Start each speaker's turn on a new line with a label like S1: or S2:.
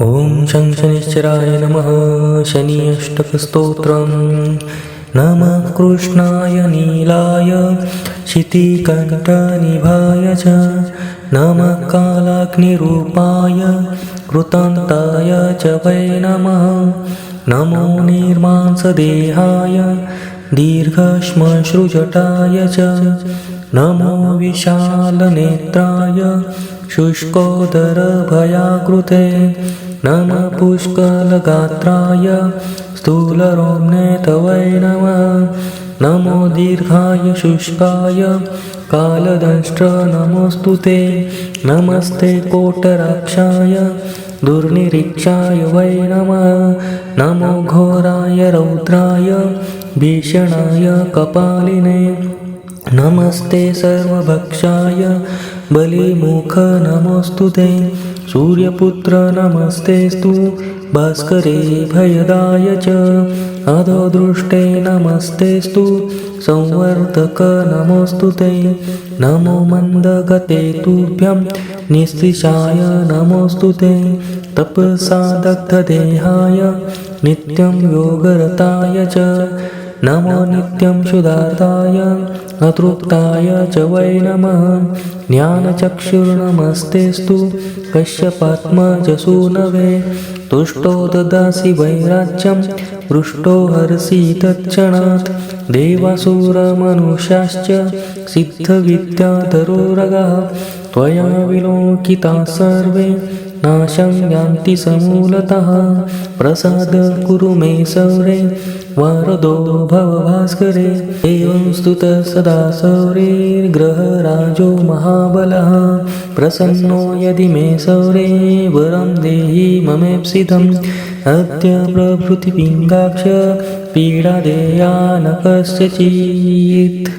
S1: ॐ शं शनिश्चराय नमः। शनि अष्टकस्तोत्रम्। नमः कृष्णाय नीलाय शितिकण्ठनिभाय च। नमः कालाग्निरूपाय कृतान्ताय च वै नमः। नमो निर्मांसदेहाय दीर्घश्मश्रुजटाय च। नमो विशालनेत्राय शुष्कोदरभयाकृते। नमः पुष्कलगात्राय स्थूलरोम्णे तवै नमः। नमो दीर्घाय शुष्काय कालदंष्ट्र नमोऽस्तु ते। नमस्ते कोटराक्षाय दुर्निरीक्षाय वै नमः। नमो घोराय रौद्राय भीषणाय कपालिने। नमस्ते सर्वभक्षाय बलिमुख नमोऽस्तु ते। सूर्यपुत्र नमस्तेस्तु भास्करे भयदाय च। अधोदृष्टे नमस्तेस्तु संवर्धक नमोऽस्तु ते। नमो मन्दगते तुभ्यं निस्तिशाय नमोऽस्तु ते। तपसा दग्धदेहाय नित्यं योगरताय च। नमो नित्यं शुद्धार्थाय अतृप्ताय च वै नमः। ज्ञानचक्षुर्नमस्तेस्तु कश्यपात्मजसूनवे। तुष्टो ददासि वैराज्यं पृष्टो हरसि तत्क्षणात्। देवासुरमनुष्याश्च सिद्धविद्याधरोरगाः त्वया विलोकिताः सर्वे नाशं यान्ति समूलतः। प्रसाद कुरु मे सौरे वरदो भव भास्करे। एवं स्तुतः सदा सौरेर्ग्रहराजो महाबलः। प्रसन्नो यदि मे सौरे वरं देहि ममेप्सितम्। अद्य प्रभृतिपिङ्गाक्ष पीडा देया न कस्यचित्।